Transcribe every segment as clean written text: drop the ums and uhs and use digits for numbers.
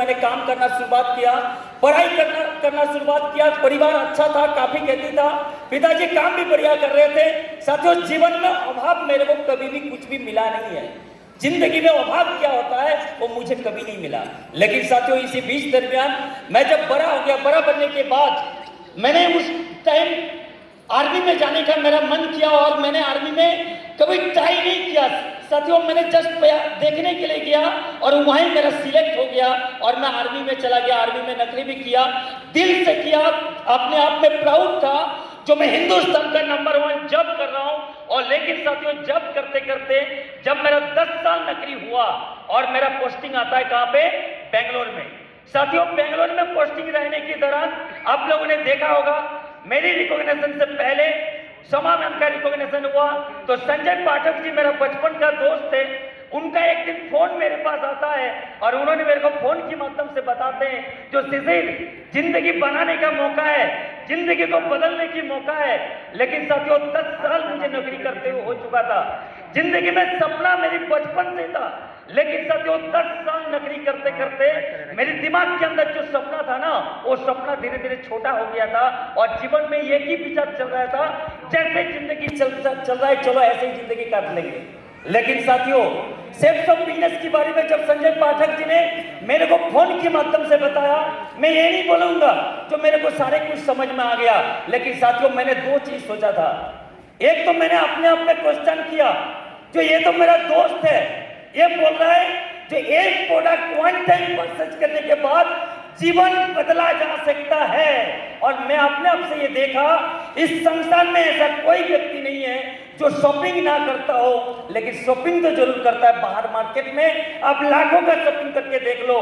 मैंने काम करना शुरुआत किया, पढ़ाई करना शुरुआत किया। परिवार अच्छा था, काफी खेती था, पिताजी काम भी बढ़िया कर रहे थे। साथियों, जीवन में अभाव मेरे को कभी भी कुछ भी मिला नहीं है। जिंदगी में अभाव क्या होता है वो मुझे कभी नहीं मिला। लेकिन साथियों, इसी बीच दरमियान मैं जब बड़ा हो गया, बड़ा बनने के बाद मैंने उस टाइम आर्मी में जाने का मेरा मन किया और मैंने आर्मी में कभी ट्राई नहीं किया। साथियों, मैंने जस्ट देखने के लिए गया और वहीं मेरा सिलेक्ट हो गया और मैं आर्मी में चला गया। आर्मी में नौकरी भी किया, दिल से किया, अपने आप में प्राउड था जो मैं हिंदुस्तान का नंबर 1 जॉब कर रहा हूं। और लेकिन साथियों, जॉब करते करते जब मेरा 10 साल नौकरी हुआ और मेरा पोस्टिंग आता है कहां पे? बेंगलोर में। साथियों, बेंगलोर में पोस्टिंग रहने के दौरान आप लोगों ने देखा होगा, मेरी रिकॉग्निशन से पहले समा मैम का रिकॉग्निशन हुआ तो संजय पाठक जी मेरा बचपन का दोस्त थे, उनका एक दिन फोन मेरे पास आता है और उन्होंने मेरे को फोन के माध्यम से बताते हैं, जो शिशिर, जिंदगी बनाने का मौका है, जिंदगी को बदलने की मौका है। लेकिन साथियों, 10 साल मुझे नौकरी करते हुए हो चुका था। जिंदगी में सपना मेरी बचपन से था, लेकिन साथियों 10 साल नौकरी करते करते मेरे दिमाग के अंदर जो सपना था ना, वो सपना धीरे धीरे छोटा हो गया था और जीवन में एक ही विचार चल रहा था, जैसे जिंदगी चल रहा है, चलो ऐसे ही जिंदगी काट लेंगे। लेकिन साथियों, सेल्फ ऑफ बिजनेस के बारे में जब संजय पाठक जी ने मेरे को फोन के माध्यम से बताया, मैं ये नहीं बोलूंगा जो मेरे को सारे कुछ समझ में आ गया, लेकिन साथियों मैंने 2 चीज सोचा था। एक तो मैंने अपने आप में क्वेश्चन किया, जो ये तो मेरा दोस्त है, ये बोल रहा है जो एक प्रोडक्ट 1 टाइम परचेज करने के बाद जीवन बदला जा सकता है। और मैं अपने आप से ये देखा, इस संसार में ऐसा कोई व्यक्ति नहीं है जो शॉपिंग ना करता हो, लेकिन शॉपिंग तो जरूर करता है। बाहर मार्केट में आप लाखों का शॉपिंग करके देख लो,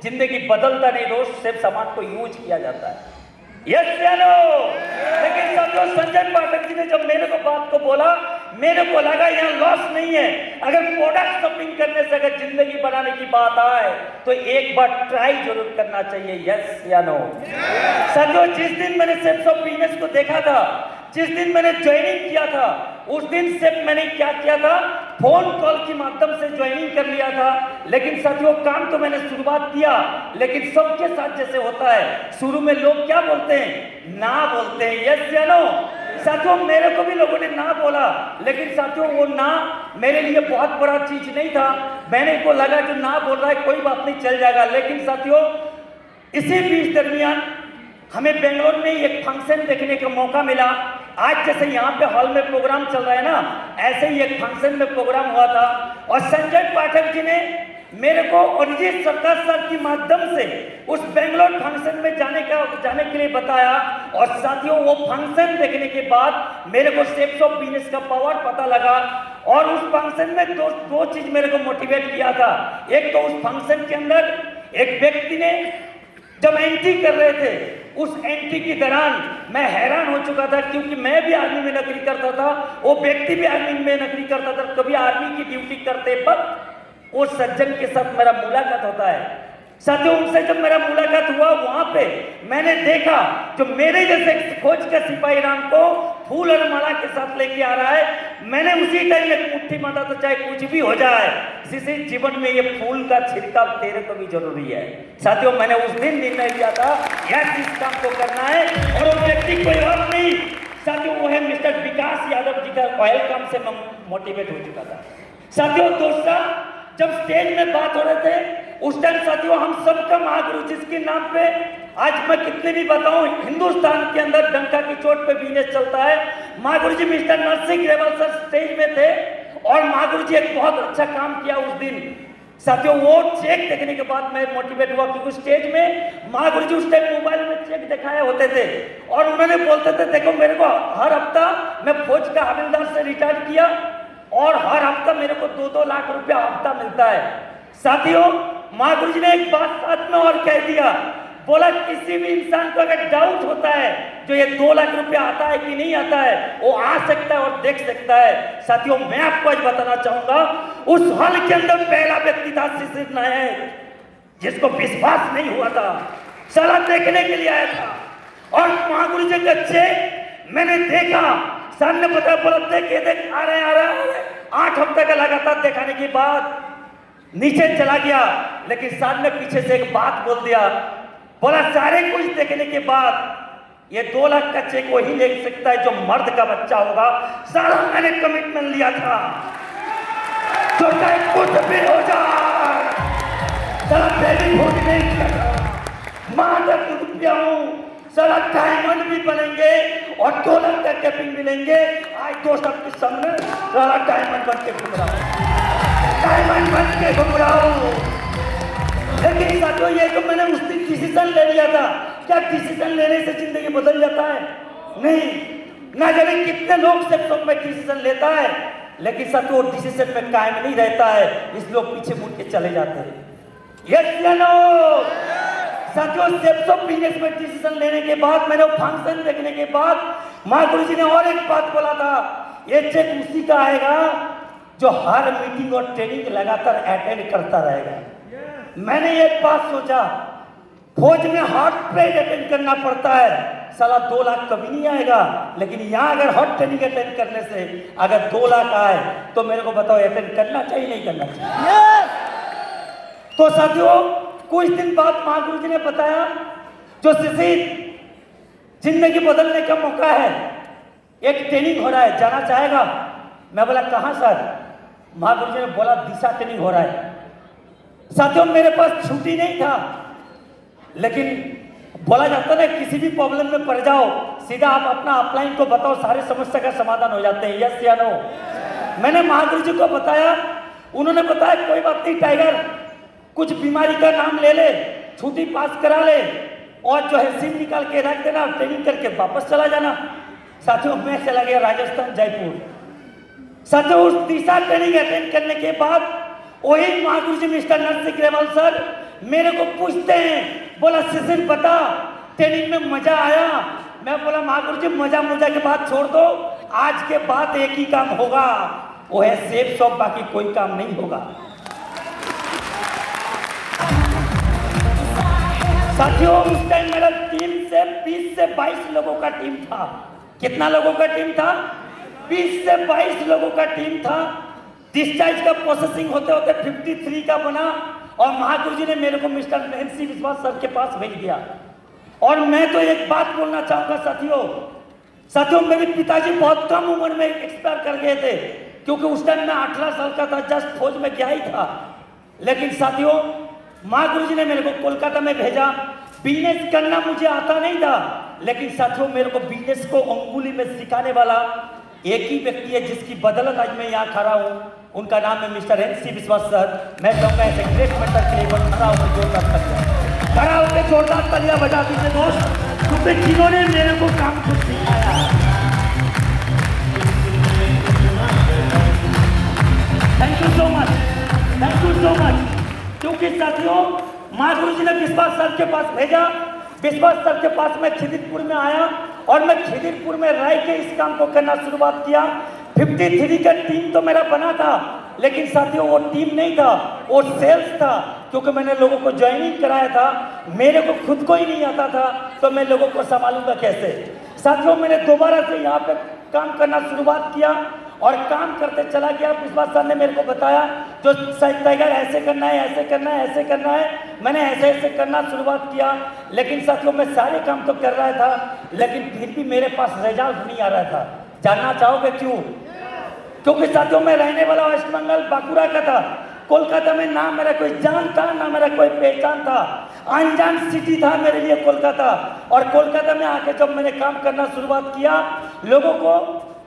जिंदगी बदलता नहीं दोस्त, सिर्फ सामान को यूज किया जाता है। यस या नो? लेकिन साथियों, संजय पाठक जी ने जब मेरे को बात को बोला, मेरे को लगा यहाँ लॉस नहीं है। अगर प्रोडक्ट शॉपिंग करने से अगर जिंदगी बनाने की बात आए तो एक बार ट्राई जरूर करना चाहिए। यस या नो? साथियों, जिस दिन मैंने सेल्फ ऑफ बिजनेस को देखा था, जिस दिन मैंने ज्वाइनिंग किया था, उस दिन से मैंने क्या किया था, फोन कॉल के माध्यम से ज्वाइनिंग कर लिया था। लेकिन साथियों, काम तो मैंने शुरुआत किया, लेकिन सबके साथ जैसे होता है, शुरू में लोग क्या बोलते हैं? ना बोलते हैं। यस या नो? साथियों, मेरे को भी लोगों ने ना बोला, लेकिन साथियों वो ना मेरे लिए बहुत बड़ा चीज नहीं था। मैंने को लगा जो ना बोल रहा है कोई बात नहीं, चल जाएगा। लेकिन साथियों, इसी बीच दरमियान हमें बेंगलोर में एक फंक्शन देखने का मौका मिला। आज जैसे यहाँ पे हॉल में प्रोग्राम चल रहा है ना, ऐसे ही एक फंक्शन में प्रोग्राम हुआ था और संजय पाठक जी ने मेरे को अरिजीत सरकार सर के माध्यम से उस बेंगलोर फंक्शन में जाने के लिए बताया। और साथियों, वो फंक्शन देखने के बाद मेरे को सेल्फ ऑफ बिजनेस का पावर पता लगा और उस फंक्शन में दो चीज मेरे को मोटिवेट किया था। एक तो उस फंक्शन के अंदर एक व्यक्ति ने जब एंट्री कर रहे थे, उस एंट्री के दौरान मैं हैरान हो चुका था, क्योंकि मैं भी आर्मी में नौकरी करता था, वो व्यक्ति भी आर्मी में नौकरी करता था। कभी आर्मी की ड्यूटी करते वक्त वो सज्जन के साथ मेरा मुलाकात होता है। साथियों, उनसे जब मेरा मुलाकात हुआ, वहां पे मैंने देखा जो मेरे जैसे फौज का सिपाही राम को फूल और माला के साथ लेके आ रहा है। मैंने उसी टाइम एक मुट्ठी मारा तो चाहे कुछ भी हो जाए, किसी जीवन में ये फूल का छिड़काव तेरे को भी जरूरी है। साथियों, मैंने उस दिन निर्णय लिया था यह इस काम को करना है, और वो व्यक्ति कोई और नहीं साथियों, वो है मिस्टर विकास यादव जी का ऑयल काम से मैं मोटिवेट हो चुका था। साथियों, दोस्तों, जब स्टेज में बात हो रहे थे उस टाइम साथियों हम सबका महागुरु जिसके नाम पे आज मैं कितने भी बताऊं, हिंदुस्तान के अंदर डंका की चोट पे बिजनेस चलता है। Mahaguru ji mister Narsingh Grewal sir stage में थे और महागुरु जी एक बहुत अच्छा काम किया उस दिन। साथियों, वो चेक देखने के बाद मैं मोटिवेट हुआ, क्योंकि स्टेज में महागुरु जी उस टाइम मोबाइल में चेक दिखाए होते थे और उन्होंने बोलते थे, देखो मेरे को हर हफ्ता, मैं फौज का हवलदार से रिटायर किया और हर हफ्ता मेरे को 2-2 लाख रुपया हफ्ता मिलता है। साथियों, महागुरु जी ने एक बात साथ में और कह दिया, बोला किसी भी इंसान को अगर डाउट होता है जो ये 2 लाख रुपया आता है कि नहीं आता है, वो आ सकता है और देख सकता है। साथियों, मैं आपको आज बताना चाहूंगा, उस हॉल के अंदर पहला व्यक्ति था शिशिर नायक, जिसको विश्वास नहीं हुआ था, साला देखने के लिए आया था। और महागुरु जी का चेक मैंने देखा, सामने पता बोला देख आ रहे 8 हफ्ते का लगातार दिखाने के बाद नीचे चला गया। लेकिन साथ में पीछे से एक बात बोल दिया, बोला सारे कुछ देखने के बाद ये 2 लाख का चेक वही ले सकता है जो मर्द का बच्चा होगा। साला मैंने कमिटमेंट लिया था, तो चाहे कुछ भी हो जाए, साला बेबी भूख नहीं किया, मां का दूध पियाऊं, साला डायमंड भी बनेंगे और 2 लाख का कैपिंग मिलेंगे। आज दोस्त आपके सामने साला डायमंड बन के घूम रहा हूं, डायमंड बन के घूम रहा हूं। लेकिन साथियों ये तो मैंने उस दिन डिसीजन ले लिया था। क्या डिसीजन लेने से जिंदगी बदल जाता है? नहीं। ना जाने कितने लोग सेक्सों में डिसीजन लेता है, लेकिन साथियों डिसीजन में कायम नहीं रहता है, इसलिए वो पीछे मुड़ के चले जाते हैं। यस या नो? साथियों सेक्सों बिजनेस में डिसीजन लेने के बाद, मैंने वो फंक्शन देखने के बाद माँ गुरु जी ने और एक बात बोला था, ये चेक उसी का आएगा जो हर मीटिंग और ट्रेनिंग लगातार अटेंड करता रहेगा। मैंने एक बात सोचा, फौज में हार्ट ट्रेनिंग अटेंड करना पड़ता है, साला 2 लाख कभी नहीं आएगा, लेकिन यहाँ अगर हार्ट ट्रेनिंग अटेंड करने से अगर 2 लाख आए तो मेरे को बताओ अटेंड करना चाहिए नहीं करना चाहिए? तो साथियों कुछ दिन बाद माँ गुरु जी ने बताया जो शिशिर जिंदगी बदलने का मौका है, एक ट्रेनिंग हो रहा है, जाना चाहेगा? मैं बोला कहाँ सर? माँ गुरु जी ने बोला दिशा ट्रेनिंग हो रहा है। साथियों मेरे पास छुट्टी नहीं था, लेकिन बोला जाता है किसी भी प्रॉब्लम में पड़ जाओ सीधा आप अपना अपलाइन को बताओ, सारी समस्या का समाधान हो जाते हैं। यस या नो? मैंने महागुरु जी को बताया, उन्होंने बताया कोई बात नहीं टाइगर, कुछ बीमारी का नाम ले ले, छुट्टी पास करा ले और जो है सिम निकाल के रख देना, ट्रेनिंग करके वापस चला जाना। साथियों मैं चला गया राजस्थान जयपुर। साथियों उस दिशा ट्रेनिंग अटेंड करने के बाद वही महागुरु जी मिस्टर नरसिंह ग्रेवाल सर मेरे को पूछते हैं, बोला शिशिर बता ट्रेनिंग में मजा आया? मैं बोला महागुरु जी मजा के बात छोड़ दो, आज के बाद एक ही काम होगा, वो है सेफ शॉप, बाकी कोई काम नहीं होगा। साथियों उस टाइम मेरा टीम से 20 से 22 लोगों का टीम था। कितना लोगों का टीम था? 20 से 22 लोगों का टीम था। डिस्चार्ज का प्रोसेसिंग होते होते 53 का बना और महागुरु जी ने मेरे को मिस्टर एनसी विश्वास सर के पास भेज दिया। और मैं तो एक बात बोलना चाहूंगा साथियों मेरे पिताजी बहुत कम उम्र में एक्सपायर कर गए थे, क्योंकि उस टाइम मैं 18 साल का था, जस्ट फौज में गया ही था। लेकिन साथियों महागुरु जी ने मेरे को कोलकाता में भेजा। बिजनेस करना मुझे आता नहीं था, लेकिन साथियों मेरे को बिजनेस को अंगुली में सिखाने वाला एक ही व्यक्ति है जिसकी बदौलत आज मैं यहाँ खड़ा हूँ, उनका नाम है मिस्टर एनसी विश्वास सर। मैं चाहूंगा ऐसे ग्रेट मेंटर के लिए खड़ा होकर जोरदार तालियां, खड़ा होकर जोरदार तालियां बजा दीजिए दोस्त, क्योंकि जिन्होंने मेरे को काम खुद सिखाया। Thank you so much, thank you so much. क्योंकि साथियों महागुरु जी ने विश्वास सर के पास भेजा, विश्वास सर के पास मैं खिदिरपुर में आया और मैं खिदिरपुर में रह के इस काम को करना शुरुआत किया। 53 का टीम तो मेरा बना था, लेकिन साथियों वो टीम नहीं था, वो सेल्स था, क्योंकि मैंने लोगों को ज्वाइनिंग कराया था, मेरे को खुद को ही नहीं आता था, तो मैं लोगों को संभालूंगा कैसे। साथियों मैंने दोबारा से यहाँ पे काम करना शुरुआत किया और काम करते चला गया। विश्वास सर ने मेरे को बताया जो टाइगर ऐसे करना है, ऐसे करना है, ऐसे करना है, मैंने ऐसे ऐसे करना शुरुआत किया। लेकिन साथियों मैं सारे काम तो कर रहा था, लेकिन फिर भी मेरे पास रिजल्ट नहीं आ रहा था। जानना चाहोगे क्यों? क्योंकि साथियों मैं रहने वाला वेस्ट बंगाल बांकुड़ा का था। कोलकाता में ना मेरा कोई जान था, ना मेरा कोई पहचान था, अनजान सिटी था मेरे लिए कोलकाता। और कोलकाता में आके जब मैंने काम करना शुरुआत किया, लोगों को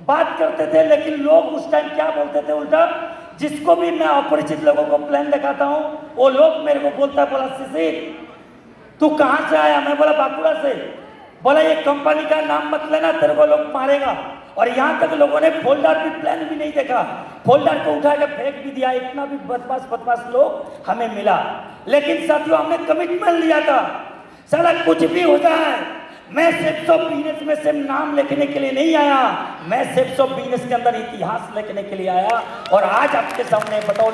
बात करते थे, लेकिन लोग उस टाइम क्या बोलते थे उल्टा, जिसको भी मैं अपरिचित लोगों को प्लान दिखाता हूँ वो लोग मेरे को बोलता, बोला शिशिर तू कहाँ से आया? मैं बोला बांकुड़ा से। बोला ये कंपनी का नाम मत लेना, तेरे को लोग मारेगा। और यहाँ तक लोगों ने फोल्डर भी प्लान भी नहीं देखा, फोल्डर को उठा के फेंक भी दिया। इतना भी बदमाश लोग हमें मिला। लेकिन साथियों हमने कमिटमेंट लिया था, साला कुछ भी हो जाए मैं सेप्स ऑफ बिजनेस में सिर्फ नाम लिखने के लिए नहीं आया, मैं सेप्स ऑफ बिजनेस के अंदर इतिहास लिखने के लिए आया। और आज आपके सामने बताओ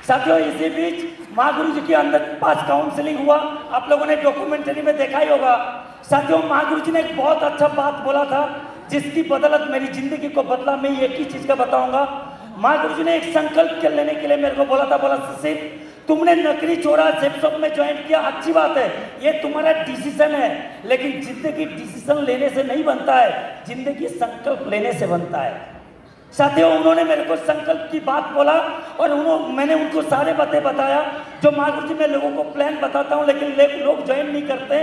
साथियों इसी बीच माँ गुरु जी के अंदर पास काउंसलिंग हुआ, आप लोगों ने डॉक्यूमेंट्री में देखा ही होगा। साथियों माँ गुरु जी ने एक बहुत अच्छा बात बोला था, जिसकी बदौलत मेरी जिंदगी को बदला। मैं एक ही चीज का बताऊंगा, माँ गुरुजी ने एक संकल्प कर लेने के लिए मेरे को बोला था, बोला शिशिर तुमने नकली छोड़ा, जेपसॉप में ज्वाइन किया, अच्छी बात है, ये तुम्हारा डिसीजन है, लेकिन जिंदगी डिसीजन लेने से नहीं बनता है, जिंदगी संकल्प लेने से बनता है। साथियों, उन्होंने मेरे को संकल्प की बात बोला और मैंने उनको सारे बातें बताया जो माँ गुरुजी मैं लोगों को प्लान बताता हूँ, लेकिन लोग ज्वाइन नहीं करते।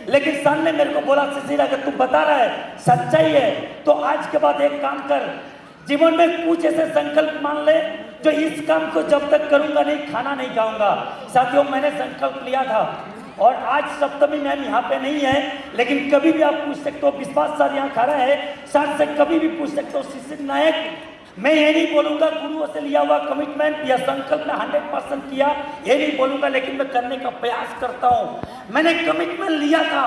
लेकिन सन ने मेरे को बोला, शिशिर अगर तू बता रहा है सच्चाई है तो आज के बाद एक काम कर, जीवन में कुछ ऐसे संकल्प मान ले जो इस काम को जब तक करूंगा नहीं, खाना नहीं खाऊंगा। साथियों, मैंने संकल्प लिया था और आज सप्तमी मैम यहाँ पे नहीं है, लेकिन कभी भी आप पूछ सकते हो, विश्वास सर यहाँ खड़ा है, सर से कभी भी पूछ सकते हो, शिशिर नायक, मैं ये नहीं बोलूंगा गुरुओं से लिया हुआ कमिटमेंट या संकल्प में 100% किया, ये नहीं बोलूंगा, लेकिन मैं करने का प्रयास करता हूँ। मैंने कमिटमेंट लिया था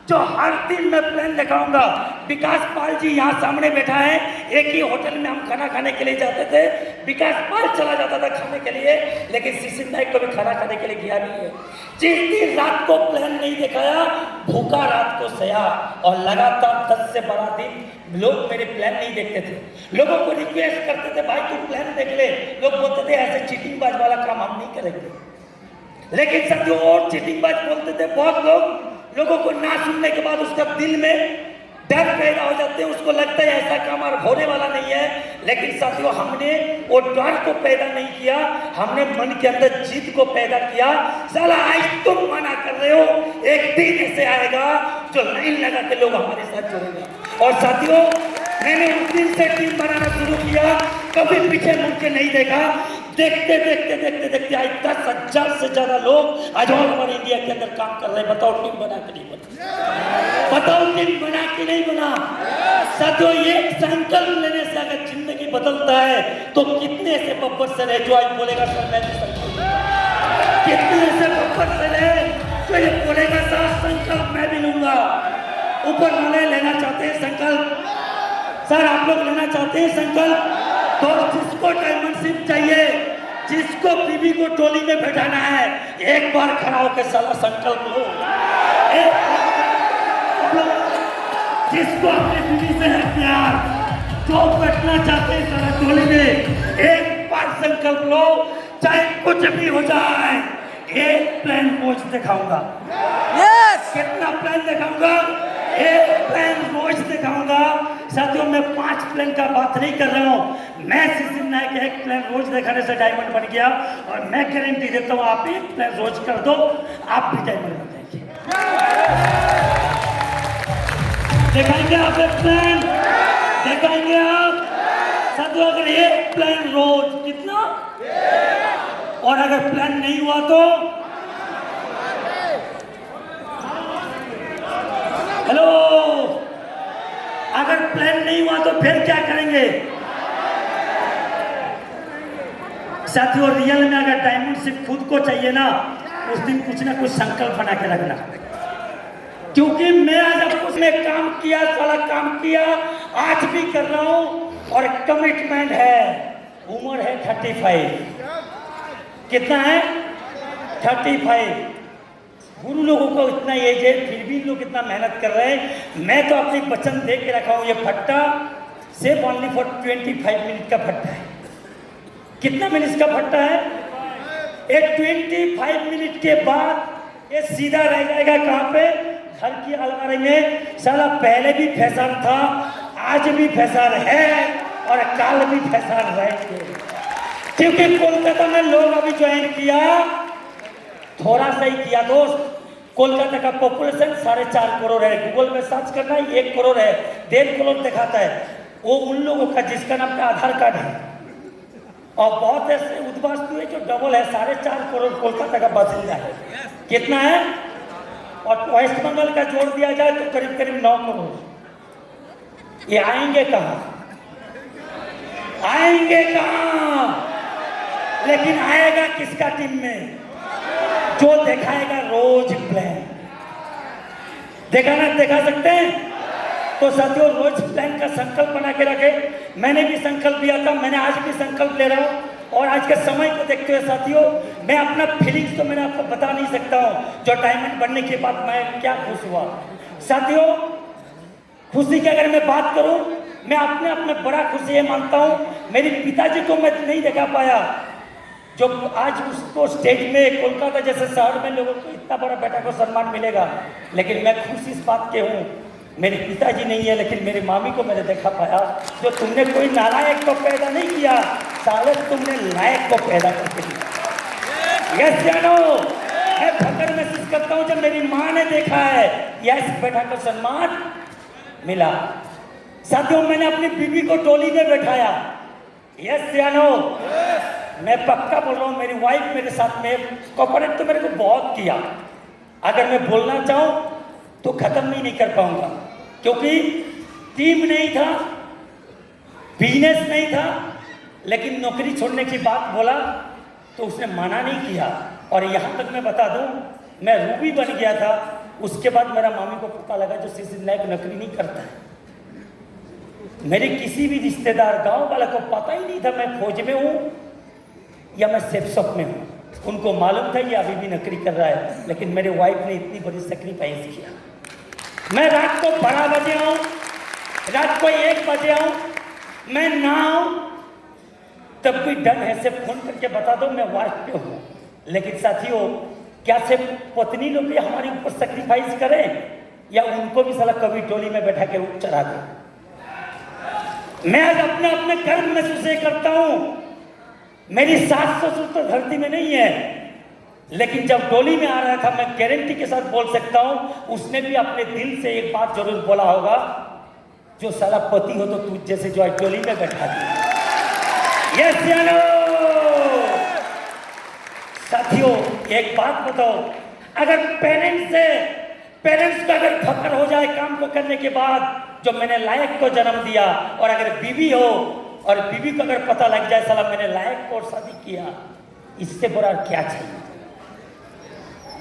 जो हर दिन मैं प्लान दिखाऊंगा। विकास पाल जी यहाँ सामने बैठा है, एक ही होटल में हम खाना खाने के लिए जाते थे, विकास पाल चला जाता था खाने के लिए, लेकिन शिशिर नायक कभी खाना खाने के लिए गया नहीं है। जिस दिन रात को प्लान नहीं दिखाया, भूखा रात को सोया, और लगातार 10 से 12 दिन लोग मेरे प्लान नहीं देखते थे। लोगों को रिक्वेस्ट करते थे, भाई तू प्लान देख ले, लोग बोलते थे ऐसे चीटिंगबाज वाला काम हम नहीं करेंगे। लेकिन साथियों, और चीटिंगबाज बोलते थे बहुत लोग, लोगों को ना सुनने के बाद उसका दिल में डर पैदा हो जाते हैं, उसको लगता है ऐसा काम और होने वाला नहीं है। लेकिन साथियों, हमने वो डर को पैदा नहीं किया, हमने मन के अंदर जीत को पैदा किया। साला आज तुम मना कर रहे हो, एक दिन ऐसे आएगा जो लाइन लगा के लोग हमारे साथ जुड़ेंगे। और साथियों, मैंने उस दिन से टीम बनाना शुरू किया, कभी पीछे मुड़ के नहीं देखा। देखते देखते देखते देखते आज 10,000 से ज्यादा लोग आज ऑल ओवर इंडिया के अंदर काम कर रहे हैं। बताओ टीम बना के नहीं बना, बताओ टीम बना के नहीं बना। साथियों, ये संकल्प लेने से अगर जिंदगी बदलता है तो कितने से बब्बर से रहे जो आज बोलेगा सर मैं भी संकल्प, कितने से बब्बर से रहे जो ये बोलेगा सर संकल्प मैं भी लूंगा। ऊपर वाले लेना चाहते हैं संकल्प, सर आप लोग लेना चाहते हैं संकल्प, तो जिसको डायमंडशिप चाहिए, जिसको बीबी को टोली में बैठाना है, एक बार खड़ा होकर साला संकल्प लो। जिसको अपनी बीबी से है प्यार, जो बैठना चाहते हैं साला टोली में, एक बार संकल्प लो, चाहे कुछ भी हो जाए। एक प्लान रोज दिखाऊंगा। yes! कितना प्लान दिखाऊंगा? एक प्लान रोज दिखाऊंगा। साथियों, मैं 5 प्लान का बात नहीं कर रहा हूं, मैं शिशिर नायक एक प्लान रोज दिखाने से डायमंड बन गया, और मैं गारंटी देता हूं आप एक प्लान रोज कर दो, आप भी डायमंड बन जाएंगे। दिखाएंगे आप एक प्लान, दिखाएंगे आप। साथियों, अगर एक प्लान रोज, कितना, और अगर प्लान नहीं हुआ तो हेलो, अगर प्लान नहीं हुआ तो फिर क्या करेंगे? साथियों, रियल में अगर डायमंडशिप खुद को चाहिए ना, उस दिन कुछ ना कुछ संकल्प बना के रखना, क्योंकि मैं आज अब उसने काम किया, साला काम किया, आज भी कर रहा हूं, और कमिटमेंट है। उम्र है 35, कितना है? 35। गुरु लोगों को इतना एज है, फिर भी लोग इतना मेहनत कर रहे हैं। मैं तो अपनी वचन दे के रखा हूं, ये फट्टा सिर्फ ओनली फॉर 25 मिनट का फट्टा है। कितना मिनट का फट्टा है? ये 25 मिनट के बाद ये सीधा रह जाएगा कहाँ पे? घर की अलमारी में। साला पहले भी फैसान था, आज भी फैसान है, और कल भी फैसान रहेंगे। क्योंकि कोलकाता में लोग अभी ज्वाइन किया, थोड़ा सा ही किया दोस्त। कोलकाता का पॉपुलेशन 4.5 करोड़ है, गूगल में सर्च करना 1 करोड़ है, 1.5 करोड़ दिखाता है। वो उन लोगों का जिसका नाम का आधार कार्ड है, और बहुत ऐसे उद्वास्तु है जो डबल है, 4.5 करोड़ कोलकाता का बासिंदा है। कितना है? और वेस्ट बंगाल का जोड़ दिया जाए तो करीब करीब 9 करोड़। ये आएंगे कहाँ? आएंगे कहाँ? लेकिन आएगा किसका टीम में? जो दिखाएगा रोज प्लान। दिखा सकते हैं? तो साथियों, रोज प्लान का संकल्प बना के रखे। मैंने भी संकल्प लिया था, मैंने आज भी संकल्प ले रहा हूँ। और आज के समय को देखते हुए साथियों, मैं अपना फीलिंग्स तो मैंने आपको बता नहीं सकता हूँ, जो डायमंड बनने के बाद मैं क्या खुश हुआ। साथियों, खुशी की अगर मैं बात करूँ, मैं अपने आप में बड़ा खुशी ये मानता हूँ। मेरे पिताजी को मैं नहीं देखा पाया, जो आज उसको स्टेज में कोलकाता जैसे शहर में लोगों को इतना बड़ा बेटा को सम्मान मिलेगा। लेकिन मैं खुश इस बात के हूँ, मेरे पिताजी नहीं है लेकिन मेरी मामी को मैंने देखा पाया, जो तुमने कोई नालायक को पैदा नहीं किया, साले तुमने लायक को पैदा करके दिया। यस जानो, मैं फख्र महसूस करता हूँ जब मेरी माँ ने देखा है यस बेटा को सम्मान मिला। साथियों, मैंने अपनी बीवी को टोली में बैठाया। यस जानो, मैं पक्का बोल रहा हूँ, मेरी वाइफ मेरे साथ में कोऑपरेट तो मेरे को बहुत किया। अगर मैं बोलना चाहूँ तो ख़त्म नहीं कर पाऊंगा, क्योंकि टीम नहीं था, बिजनेस नहीं था, लेकिन नौकरी छोड़ने की बात बोला तो उसने मना नहीं किया। और यहाँ तक मैं बता दूँ, मैं रूबी बन गया था, उसके बाद मेरा मामी को पता लगा जो सीसी नायक नौकरी नहीं करता है। मेरे किसी भी रिश्तेदार गांव वाले को पता ही नहीं था मैं फौज में हूँ या मैं सेफ शॉप में हूँ। उनको मालूम था ये अभी भी नौकरी कर रहा है, लेकिन मेरे वाइफ ने इतनी बड़ी सेक्रीफाइस किया। मैं रात को 12 बजे आऊँ, रात को 1 बजे आऊँ, मैं ना आऊँ तब भी डन है से फोन करके बता दो मैं वाइफ पे हूँ। लेकिन साथियों, क्या से पत्नी लोग भी हमारे ऊपर सेक्रीफाइस करें या उनको भी साला कभी टोली में बैठा के चढ़ा दें? मैं आज अपने गर्व महसूस करता हूँ। मेरी सास ससुर तो धरती में नहीं है, लेकिन जब टोली में आ रहा था मैं गारंटी के साथ बोल सकता हूँ उसने भी अपने दिल से एक बात जरूर बोला होगा, जो साला पति हो तो तू जैसे जो टोली में बैठा दी। यस जानो। साथियों, एक बात बताओ, अगर पेरेंट्स का अगर फख्र हो जाए काम को करने के बाद जो मैंने लायक को जन्म दिया, और अगर बीवी हो और बीवी को अगर पता लग जाए साला मैंने लायक को शादी किया, इससे बड़ा क्या चाहिए?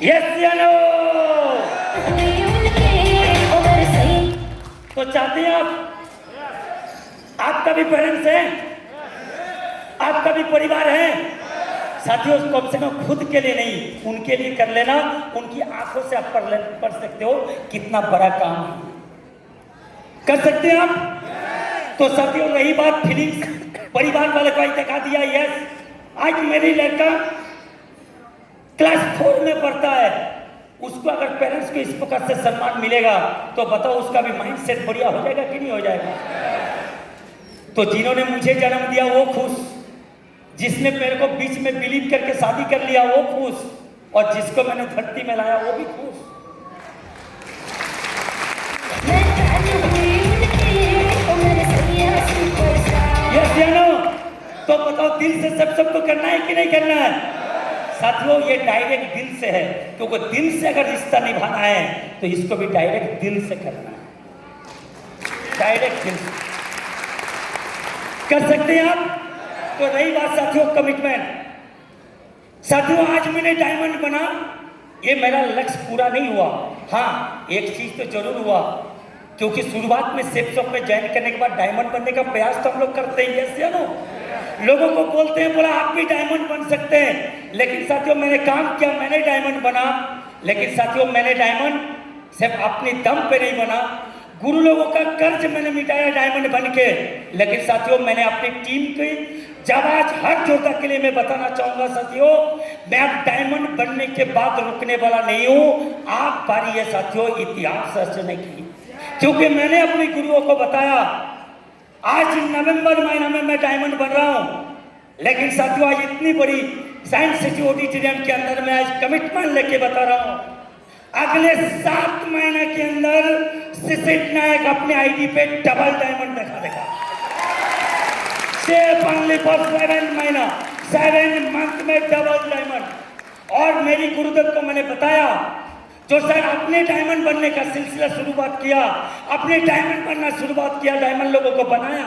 यस या नो? तो चाहते हैं आपका भी पेरेंट्स है, आपका भी परिवार है। साथियों, कम से कम खुद के लिए नहीं, उनके लिए कर लेना। उनकी आंखों से आप पढ़ सकते हो कितना बड़ा काम है, कर सकते हैं आप। तो साथियों, रही बात फीलिंग्स, परिवार वाले को दिखा दिया। यस, आज मेरी लड़का क्लास 4 में पढ़ता है, उसको अगर पेरेंट्स को इस प्रकार से सम्मान मिलेगा तो बताओ उसका भी माइंड सेट बढ़िया हो जाएगा कि नहीं हो जाएगा? तो जिन्होंने मुझे जन्म दिया वो खुश, जिसने मेरे को बीच में बिलीव करके शादी कर लिया वो खुश, और जिसको मैंने धरती में लाया वो भी खुश। यस या नो? तो बताओ दिल से सबको करना है कि नहीं करना है? साथियों, ये डायरेक्ट दिल से है, क्योंकि दिल से अगर रिश्ता निभाना है तो इसको भी डायरेक्ट दिल से करना है, डायरेक्ट दिल से कर सकते हैं आप। तो रही बात साथियों कमिटमेंट, साथियों आज मैंने डायमंड बना, ये मेरा लक्ष्य पूरा नहीं हुआ। हाँ, एक चीज तो जरूर हुआ, क्योंकि शुरुआत में सेफ शॉप में ज्वाइन करने के बाद डायमंड बनने का प्रयास तो हम लोग करते हैं। यस या नो? लोगों को बोलते हैं, बोला आप भी डायमंड बन सकते हैं। लेकिन साथियों, मैंने काम किया, मैंने डायमंड बना। लेकिन साथियों, मैंने डायमंड सिर्फ अपने दम पे नहीं बना, गुरु लोगों का कर्ज मैंने मिटाया डायमंड बन के। लेकिन साथियों, मैंने अपनी टीम की जाबाज हर योद्धा के लिए मैं बताना चाहूंगा साथियों, मैं अब डायमंड बनने के बाद रुकने वाला नहीं हूं। आप बारी है साथियों इतिहास रचने की, क्योंकि मैंने अपने गुरुओं को बताया, आज नवंबर महीना में मैं डायमंड बन रहा हूं। लेकिन साथियों, आज इतनी बड़ी साइंस सिटी ऑडिटोरियम के अंदर मैं आज कमिटमेंट लेके बता रहा हूं, अगले 7 महीने के अंदर शिशिर नायक अपने आईडी पे डबल डायमंड दिखा देगा। सिर्फ ओनली फॉर 7 महीना, 7 मंथ में डबल डायमंड। और मेरी गुरुदेव को मैंने बताया, जो सर अपने डायमंड बनने का सिलसिला शुरुआत किया, अपने डायमंड बनना शुरुआत किया, डायमंड लोगों को बनाया।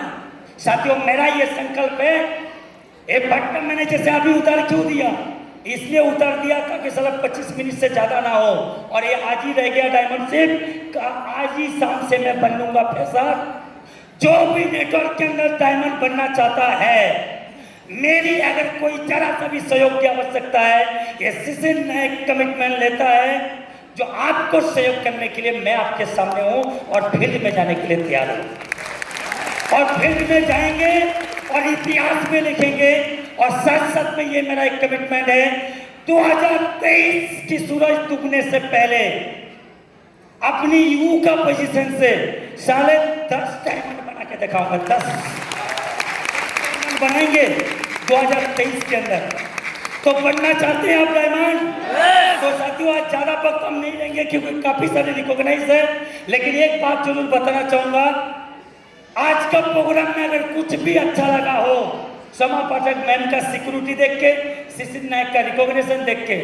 साथियों, मेरा ये संकल्प है, एक भट्टा मैंने जैसे अभी उतार क्यों दिया, इसलिए उतार दिया ताकि साला 25 मिनट से ज्यादा ना हो, और ये आज ही रह गया डायमंड सिर्फ, आज ही शाम से मैं बन लूंगा प्रोफेसर। जो भी नेटवर्क के अंदर डायमंड बनना चाहता है, मेरी अगर कोई जरा सा भी सहयोग की आवश्यकता है, ये शिशिर नायक कमिटमेंट लेता है, जो आपको सहयोग करने के लिए मैं आपके सामने हूं और फील्ड में जाने के लिए तैयार हूं। और फील्ड में जाएंगे और इतिहास में लिखेंगे। और साथ साथ में ये मेरा एक कमिटमेंट है, 2023 की सूरज डूबने से पहले अपनी यू का पोजीशन से साले 10 डायमंड बना के दिखाऊंगा। 10 डायमंड बनाएंगे 2023 के अंदर। तो बनना चाहते हैं आप डायमंड? तो साथियों आज ज्यादा वक्त हम नहीं लेंगे क्योंकि काफी सारे रिकॉग्नाइज है, लेकिन एक बात जरूर बताना चाहूंगा, आज का प्रोग्राम में अगर कुछ भी अच्छा लगा हो, समा पाठक मैम का सिक्योरिटी देख के, शिशिर नायक का रिकॉग्निशन देख के,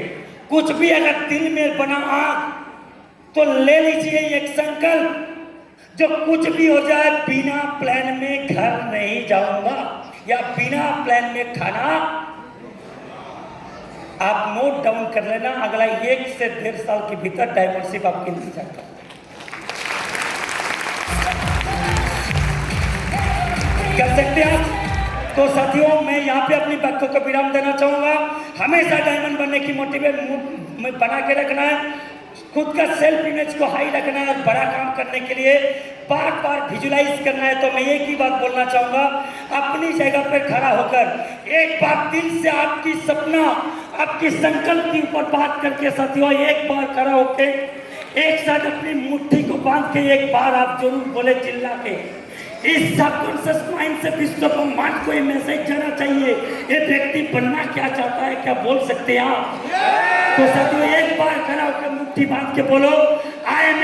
कुछ भी अगर दिल में बना आग, तो ले लीजिए एक संकल्प, जो कुछ भी हो जाए बिना प्लान में घर नहीं जाऊंगा या बिना प्लान में खाना। आप नोट डाउन कर लेना, अगला 1 से 1.5 साल के भीतर डायमंडशिप आपके इंतजार करता है। कर सकते हैं आप? तो साथियों मैं यहाँ पे अपनी बातों को विराम देना चाहूंगा। हमेशा डायमंड बनने की मोटिवेट बना के रखना है, खुद का सेल्फ इमेज को हाई रखना है और बड़ा काम करने के लिए बार बार विजुलाइज करना है। तो मैं एक ही बात बोलना चाहूंगा, अपनी जगह पर खड़ा होकर एक बार दिल से आपकी सपना, आपकी संकल्प के ऊपर बात करके साथियों एक बार खड़ा होकर एक साथ अपनी मुट्ठी को बांध के एक बार आप जरूर बोले चिल्ला के, इस सबकॉन्शियस माइंड से विश्व ब्रह्मांड को ये मैसेज जाना चाहिए, ये व्यक्ति बनना क्या चाहता है, क्या बोल सकते हैं आप? तो साथियों एक बार खड़ा होकर मुट्ठी बांध के बोलो, I am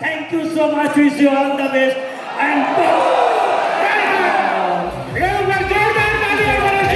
thank you so much, wish you all the best.